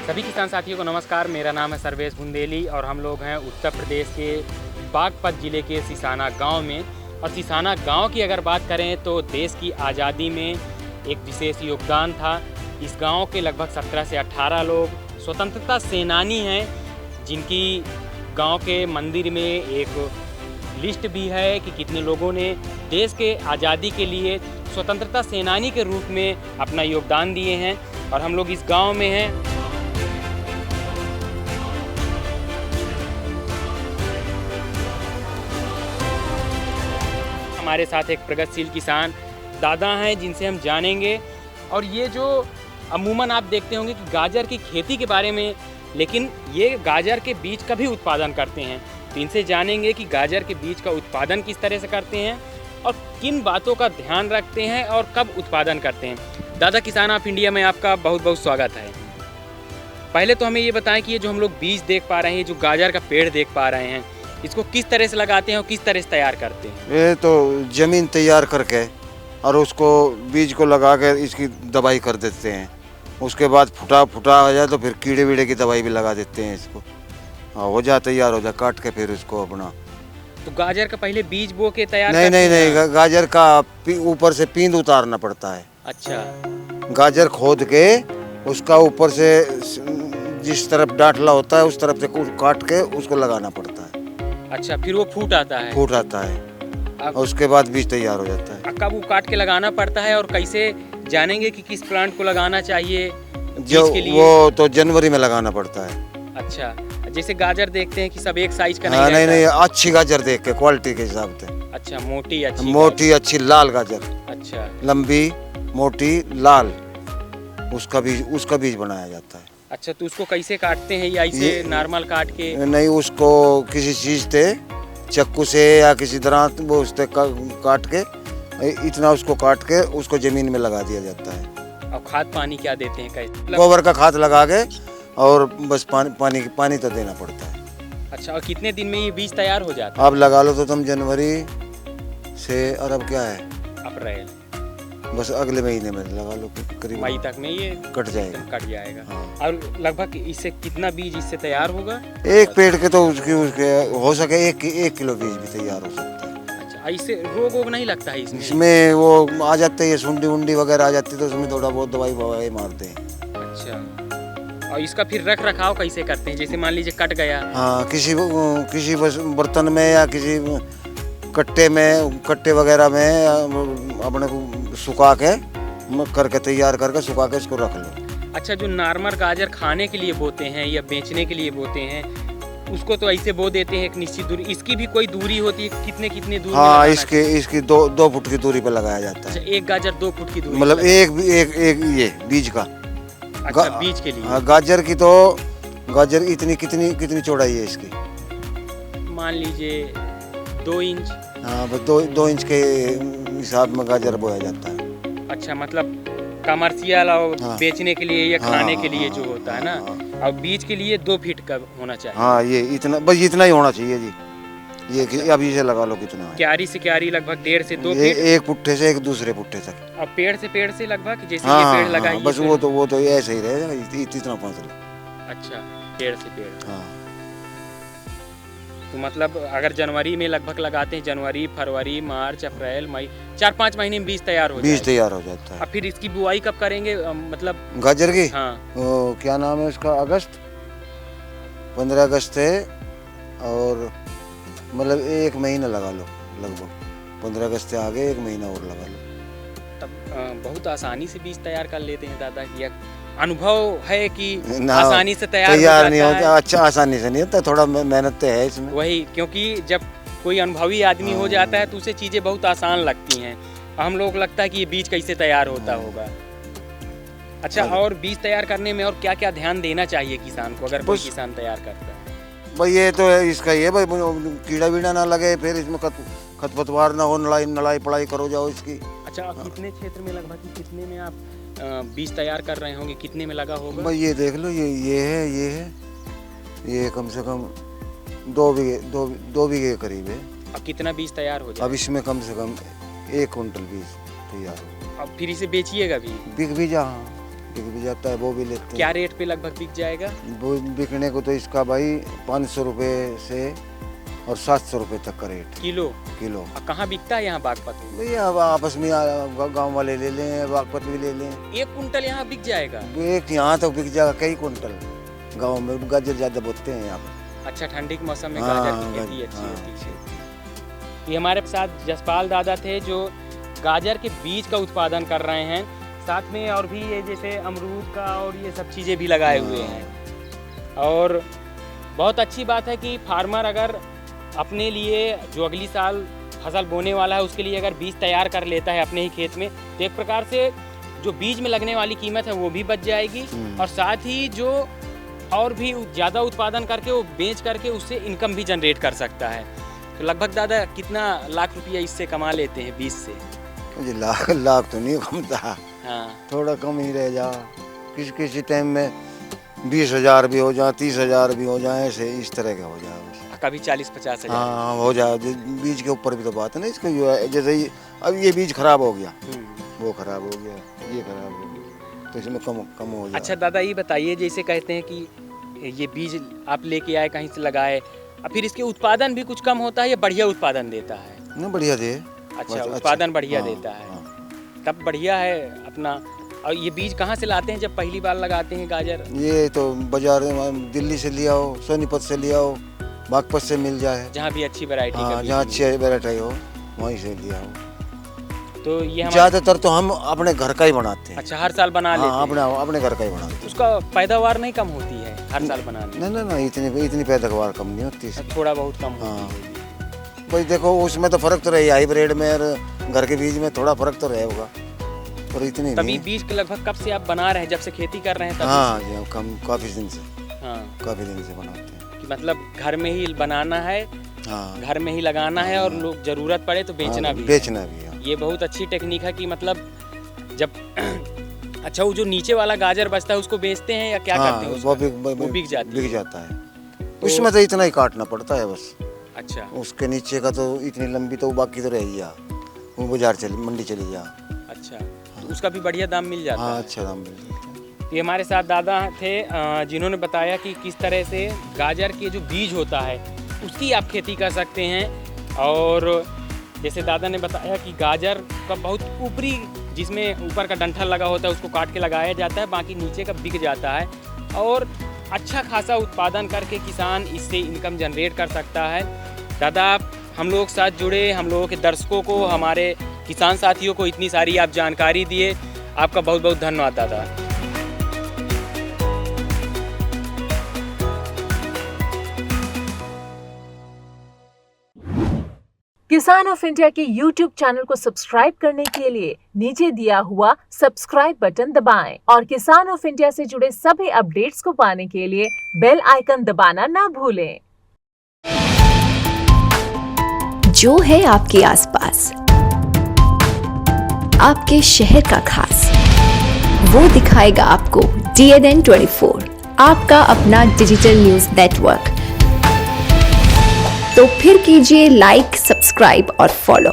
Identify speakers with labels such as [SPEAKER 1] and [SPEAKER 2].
[SPEAKER 1] सभी किसान साथियों को नमस्कार। मेरा नाम है सर्वेश बुंदेली और हम लोग हैं उत्तर प्रदेश के बागपत ज़िले के सिसाना गांव में। और सिसाना गांव की अगर बात करें तो देश की आज़ादी में एक विशेष योगदान था। इस गांव के लगभग 17 से 18 लोग स्वतंत्रता सेनानी हैं, जिनकी गांव के मंदिर में एक लिस्ट भी है कि कितने लोगों ने देश के आज़ादी के लिए स्वतंत्रता सेनानी के रूप में अपना योगदान दिए हैं। और हम लोग इस गांव में हैं। हमारे साथ एक प्रगतिशील किसान दादा हैं, जिनसे हम जानेंगे। और ये जो अमूमन आप देखते होंगे कि गाजर की खेती के बारे में, लेकिन ये गाजर के बीज का भी उत्पादन करते हैं। तो इनसे जानेंगे कि गाजर के बीज का उत्पादन किस तरह से करते हैं और किन बातों का ध्यान रखते हैं और कब उत्पादन करते हैं। दादा, किसान ऑफ इंडिया में आपका बहुत बहुत स्वागत है। पहले तो हमें ये बताएं कि ये जो हम लोग बीज देख पा रहे हैं, जो गाजर का पेड़ देख पा रहे हैं, इसको किस तरह से लगाते हैं और किस तरह से तैयार करते हैं?
[SPEAKER 2] ये तो ज़मीन तैयार करके और उसको बीज को लगा के इसकी दवाई कर देते हैं। उसके बाद फुटा हो जाए तो फिर कीड़े वीड़े की दवाई भी लगा देते हैं इसको। हो जाए तैयार हो जाए, काट के फिर उसको अपना।
[SPEAKER 1] तो गाजर का पहले बीज बो के तैयार
[SPEAKER 2] नहीं, गाजर का ऊपर से पींद उतारना पड़ता है।
[SPEAKER 1] अच्छा,
[SPEAKER 2] गाजर खोद के उसका ऊपर से जिस तरफ डांठला होता है उस तरफ से काट के उसको लगाना पड़ता है।
[SPEAKER 1] अच्छा, फिर वो फूट आता है।
[SPEAKER 2] और उसके बाद बीज तैयार हो जाता है।
[SPEAKER 1] कब वो काट के लगाना पड़ता है और कैसे जानेंगे कि किस प्लांट को लगाना चाहिए
[SPEAKER 2] जो
[SPEAKER 1] बीज के लिए?
[SPEAKER 2] वो तो जनवरी में लगाना पड़ता है।
[SPEAKER 1] अच्छा, जैसे गाजर देखते हैं कि सब एक साइज का
[SPEAKER 2] नहीं
[SPEAKER 1] रहता
[SPEAKER 2] नहीं,
[SPEAKER 1] है।
[SPEAKER 2] अच्छी गाजर देख के क्वालिटी के हिसाब से।
[SPEAKER 1] अच्छा, मोटी
[SPEAKER 2] अच्छी लाल गाजर।
[SPEAKER 1] अच्छा,
[SPEAKER 2] लंबी मोटी लाल, उसका बीज बनाया जाता है।
[SPEAKER 1] अच्छा, तो उसको कैसे काटते हैं या ऐसे नॉर्मल काट के?
[SPEAKER 2] नहीं, उसको किसी चीज से चाकू से या किसी तरह वो उससे काट के इतना उसको काट के उसको जमीन में लगा दिया जाता है।
[SPEAKER 1] और खाद पानी क्या देते हैं, कैसे?
[SPEAKER 2] गोबर का खाद लगा के और बस पानी तो देना पड़ता है।
[SPEAKER 1] अच्छा, और कितने दिन में ये बीज तैयार हो जाता
[SPEAKER 2] आप लगा लो तो तुम जनवरी से, और अब क्या है,
[SPEAKER 1] अप्रैल,
[SPEAKER 2] बस अगले महीने में लगा लो, करीब
[SPEAKER 1] मई तक में ये
[SPEAKER 2] कट जाएगा।
[SPEAKER 1] हाँ। और लगभग इससे कितना बीज इससे तैयार होगा?
[SPEAKER 2] एक पेड़ के तो उसके हो सके 1 किलो बीज भी तैयार हो सकता है।
[SPEAKER 1] अच्छा, इससे रोग वोग नहीं लगता है
[SPEAKER 2] इसमें वो आ जाते हैं, सुंडी उंडी वगैरह आ जाती है, तो उसमें थोड़ा बहुत दवाई मारते हैं।
[SPEAKER 1] अच्छा, और इसका फिर रख रखाव कैसे करते हैं? जैसे मान लीजिए कट गया,
[SPEAKER 2] हाँ, किसी बर्तन में या किसी कट्टे वगैरह में अपने को सुखा के करके तैयार करके सुखा के इसको रख लो।
[SPEAKER 1] अच्छा, जो नॉर्मल गाजर खाने के लिए बोते हैं या बेचने के लिए बोते हैं, उसको तो ऐसे बो देते हैं एक निश्चित दूरी। इसकी भी कोई दूरी होती है? कितनी दूरी?
[SPEAKER 2] हाँ, इसकी 2 फुट की दूरी पे लगाया जाता है।
[SPEAKER 1] अच्छा, एक गाजर 2 फुट की दूरी,
[SPEAKER 2] मतलब एक ये बीज का।
[SPEAKER 1] अच्छा, बीज के लिए।
[SPEAKER 2] हाँ, गाजर इतनी कितनी चौड़ाई है इसकी?
[SPEAKER 1] मान लीजिए 2 इंच।
[SPEAKER 2] हाँ, बस 2 इंच के हिसाब में गाजर बोया जाता है।
[SPEAKER 1] अच्छा, मतलब कमर्शियल और
[SPEAKER 2] हाँ,
[SPEAKER 1] बेचने के लिए या खाने के लिए जो
[SPEAKER 2] हाँ,
[SPEAKER 1] होता है ना।
[SPEAKER 2] हाँ,
[SPEAKER 1] और बीज के लिए 2 फीट का होना चाहिए।
[SPEAKER 2] हाँ, ये इतना ही होना चाहिए जी। ये कि अभी से लगा लो कितना है।
[SPEAKER 1] क्यारी से क्यारी लगभग 1.5 से 2
[SPEAKER 2] ये
[SPEAKER 1] फीट।
[SPEAKER 2] एक पुट्ठे से एक दूसरे पुट्ठे तक।
[SPEAKER 1] और पेड़ से लगभग जैसे
[SPEAKER 2] हाँ,
[SPEAKER 1] ये पेड़
[SPEAKER 2] हाँ,
[SPEAKER 1] लगा
[SPEAKER 2] हाँ,
[SPEAKER 1] है,
[SPEAKER 2] बस
[SPEAKER 1] ये
[SPEAKER 2] वो तो ऐसे ही रहेगा, इतना पहुँच रहा।
[SPEAKER 1] अच्छा, पेड़ से पेड़।
[SPEAKER 2] हाँ,
[SPEAKER 1] तो मतलब अगर जनवरी में लगभग लगाते हैं, जनवरी, फरवरी, मार्च, अप्रैल, मई, 4-5 महीने में बीज तैयार हो
[SPEAKER 2] जाता है।
[SPEAKER 1] अब फिर इसकी बुआई कब करेंगे? मतलब
[SPEAKER 2] गाजर की,
[SPEAKER 1] हाँ,
[SPEAKER 2] क्या नाम है उसका, 15 अगस्त है। और मतलब 1 महीना लगा लो, लगभग 15 अगस्त से आगे 1 महीना और लगा लो।
[SPEAKER 1] तब बहुत आसानी से बीज तैयार कर लेते हैं दादा। या अनुभव है कि आसानी से तैयार
[SPEAKER 2] नहीं होता? अच्छा, आसानी से नहीं होता, थोड़ा मेहनत तो है इसमें।
[SPEAKER 1] वही, क्योंकि जब कोई अनुभवी आदमी हो जाता है तो उसे चीजें बहुत आसान लगती हैं। हम लोग लगता है कि ये बीज कैसे तैयार होता होगा। अच्छा, और बीज तैयार करने में और क्या क्या ध्यान देना चाहिए किसान को, अगर कोई किसान तैयार करता है?
[SPEAKER 2] भाई ये तो इसका ये भाई कीड़ा वीड़ा ना लगे, फिर इसमें खरपतवार ना हो, नलाई पढ़ाई करो जाओ इसकी।
[SPEAKER 1] अच्छा, कितने क्षेत्र में लगभग कितने में आप बीज तैयार कर रहे होंगे? कितने में लगा होगा?
[SPEAKER 2] भाई ये देख लो, ये कम से कम 2 बीघे के करीब है।
[SPEAKER 1] अब कितना बीज तैयार हो जाए?
[SPEAKER 2] अब इसमें कम से कम 1 कुंटल बीज तैयार हो।
[SPEAKER 1] अब फिर इसे बेचिएगा भी?
[SPEAKER 2] बिक भी जा। बिक भी जाता है, वो भी लेते हैं।
[SPEAKER 1] क्या रेट पे लगभग बिक जाएगा?
[SPEAKER 2] वो बिकने को तो इसका भाई 500 रुपये से और 700 रुपये तक का रेट
[SPEAKER 1] किलो?
[SPEAKER 2] किलो।
[SPEAKER 1] कहाँ बिकता है यहाँ बागपत में?
[SPEAKER 2] भैया अब आपस में गांव वाले ले लें, बागपत भी ले लें।
[SPEAKER 1] 1 कुंटल यहाँ बिक जाएगा?
[SPEAKER 2] एक यहाँ तो बिक जाएगा कई कुंटल। गाँव में गाजर ज़्यादा बोते हैं यहाँ पर।
[SPEAKER 1] अच्छा, ठंडी के मौसम में
[SPEAKER 2] हाँ,
[SPEAKER 1] गाजर की खेती अच्छी होती है। ये हमारे साथ जसपाल दादा थे जो गाजर के बीज का उत्पादन कर रहे हैं, साथ में और भी ये जैसे अमरूद का और ये सब चीज़ें भी लगाए हुए हैं। और बहुत अच्छी बात है कि फार्मर अगर अपने लिए जो अगली साल फसल बोने वाला है उसके लिए अगर बीज तैयार कर लेता है अपने ही खेत में, तो एक प्रकार से जो बीज में लगने वाली कीमत है वो भी बच जाएगी और साथ ही जो और भी ज़्यादा उत्पादन करके वो बेच करके उससे इनकम भी जनरेट कर सकता है। तो लगभग दादा कितना लाख रुपया इससे कमा लेते हैं बीज से?
[SPEAKER 2] मुझे लाख तो नहीं कमता।
[SPEAKER 1] हाँ,
[SPEAKER 2] थोड़ा कम ही रह जा। किसी टाइम में 20,000 भी हो जाए, 30,000 भी हो जाए, ऐसे इस तरह का हो जाए।
[SPEAKER 1] कभी 40-50 हज़ार।
[SPEAKER 2] हाँ हो जाए। बीज के ऊपर भी तो बात है ना इसको। जैसे अब ये बीज खराब हो गया, वो खराब हो गया, ये खराब हो गया, तो इसमें कम हो जाए।
[SPEAKER 1] अच्छा दादा, ये बताइए, जैसे कहते हैं कि ये बीज आप लेके आए कहीं से लगाए, और फिर इसके उत्पादन भी कुछ कम होता है या बढ़िया उत्पादन देता है?
[SPEAKER 2] ना बढ़िया दे।
[SPEAKER 1] अच्छा, उत्पादन बढ़िया
[SPEAKER 2] हाँ,
[SPEAKER 1] देता है।
[SPEAKER 2] हाँ।
[SPEAKER 1] तब बढ़िया है अपना। और ये बीज कहाँ से लाते हैं जब पहली बार लगाते हैं गाजर?
[SPEAKER 2] ये तो बाजार दिल्ली से लिया हो, सोनीपत से लिया हो, बागपत से मिल जाए,
[SPEAKER 1] जहाँ भी अच्छी वैरायटी
[SPEAKER 2] हाँ,
[SPEAKER 1] का बीज
[SPEAKER 2] जहाँ
[SPEAKER 1] मिले।
[SPEAKER 2] अच्छी वैरायटी हो वहीं से लिया हो।
[SPEAKER 1] तो ये हमारे
[SPEAKER 2] ज़्यादातर तो हम अपने घर का ही बनाते हैं।
[SPEAKER 1] अच्छा, हर साल बना लेते
[SPEAKER 2] हाँ,
[SPEAKER 1] हैं?
[SPEAKER 2] अपने घर का ही बनाते हैं।
[SPEAKER 1] उसका पैदावार नहीं कम होती है हर साल बनाने?
[SPEAKER 2] ना इतनी पैदावार कम नहीं होती इसकी।
[SPEAKER 1] थोड़ा बहुत कम
[SPEAKER 2] हाँ।
[SPEAKER 1] होती है।
[SPEAKER 2] भाई देखो उसमें तो फर्क तो रही, हाइब्रिड में और घर के बीज में थोड़ा फर्क तो रहेगा, पर इतनी
[SPEAKER 1] तभी
[SPEAKER 2] नहीं।
[SPEAKER 1] बीज के लगभग कब से आप बना रहे हैं? जब से खेती कर रहे हैं तब?
[SPEAKER 2] हाँ जी, काफी दिन से।
[SPEAKER 1] हाँ,
[SPEAKER 2] काफी दिन से बनाते हैं।
[SPEAKER 1] कि मतलब घर में ही बनाना है,
[SPEAKER 2] हाँ,
[SPEAKER 1] घर में ही लगाना है और लोग जरूरत पड़े तो बेचना भी है।
[SPEAKER 2] बेचना भी है।
[SPEAKER 1] ये बहुत अच्छी टेक्निक है कि मतलब जब अच्छा, वो जो नीचे वाला गाजर बचता है उसको बेचते हैं या क्या करते हैं उसका? वो बिक
[SPEAKER 2] जाता है। उसमें तो इतना ही काटना पड़ता है बस।
[SPEAKER 1] अच्छा,
[SPEAKER 2] उसके नीचे का तो इतनी लंबी तो बाकी तो रही जा, वो बाजार मंडी चली जा।
[SPEAKER 1] अच्छा, तो उसका भी बढ़िया दाम मिल जाता
[SPEAKER 2] हाँ,
[SPEAKER 1] है?
[SPEAKER 2] अच्छा दाम मिल जाता है।
[SPEAKER 1] ये हमारे साथ दादा थे जिन्होंने बताया कि किस तरह से गाजर के जो बीज होता है उसकी आप खेती कर सकते हैं। और जैसे दादा ने बताया कि गाजर का बहुत ऊपरी, जिसमें ऊपर का डंठल लगा होता है, उसको काट के लगाया जाता है, बाकी नीचे का बिक जाता है और अच्छा खासा उत्पादन करके किसान इससे इनकम जनरेट कर सकता है। दादा, आप हम लोग साथ जुड़े, हम लोगों के दर्शकों को, हमारे किसान साथियों को इतनी सारी आप जानकारी दिए, आपका बहुत बहुत धन्यवाद दादा।
[SPEAKER 3] किसान ऑफ इंडिया के YouTube चैनल को सब्सक्राइब करने के लिए नीचे दिया हुआ सब्सक्राइब बटन दबाएं और किसान ऑफ इंडिया से जुड़े सभी अपडेट्स को पाने के लिए बेल आइकन दबाना ना भूलें।
[SPEAKER 4] जो है आपके आसपास, आपके शहर का खास, वो दिखाएगा आपको DNN 24, आपका अपना डिजिटल न्यूज नेटवर्क। तो फिर कीजिए लाइक, सब्सक्राइब और फॉलो।